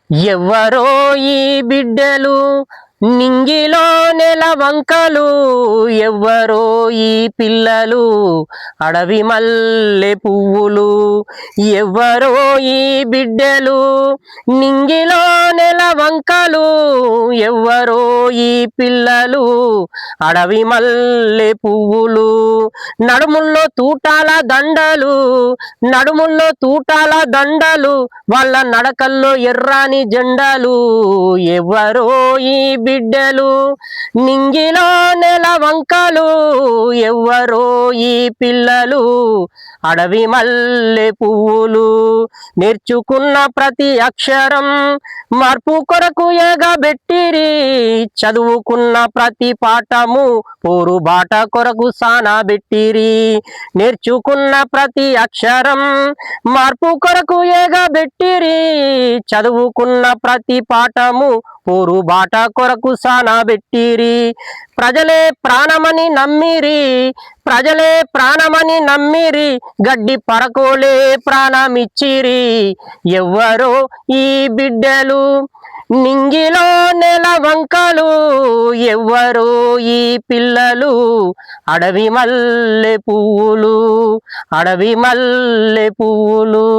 ఎవ్వరో ఈ బిడ్డలు నింగిలో నెలవంకలు, ఎవ్వరో ఈ పిల్లలు అడవి మల్లె పువ్వులు. ఎవ్వరో ఈ బిడ్డలు నింగిలో నెలవంకలు, ఎవ్వరో ఈ పిల్లలు అడవి మల్లె పువ్వులు. నడుముల్లో తూటాల దండలు, నడుముల్లో తూటాల దండలు, వాళ్ళ నడకల్లో ఎర్రాని జెండాలు. ఎవ్వరో ఈ బిడ్డలు నింగిలో నెలవంకలు, ఎవ్వరో ఈ పిల్లలు అడవి మల్లె పువ్వులు. నేర్చుకున్న ప్రతి అక్షరం మార్పు కొరకు ఎగబెట్టిరి, చదువుకున్న ప్రతి పాఠము పోరు బాట కొరకు సానబెట్టిరి. నేర్చుకున్న ప్రతి అక్షరం మార్పు కొరకు ఎగబెట్టిరి, చదువుకున్న ప్రతి పాఠము పోరు బాట కొరకు సానబెట్టిరి. ప్రజలే ప్రాణమని నమ్మిరి, ప్రజలే ప్రాణమని నమ్మిరి, గడ్డి పరకోలే ప్రాణమిచ్చిరి. ఎవ్వరో ఈ బిడ్డలు నింగిలో నెలవంకలు, ఎవ్వరో ఈ పిల్లలు అడవి మల్లె పువ్వులు, అడవి మల్లె పువ్వులు.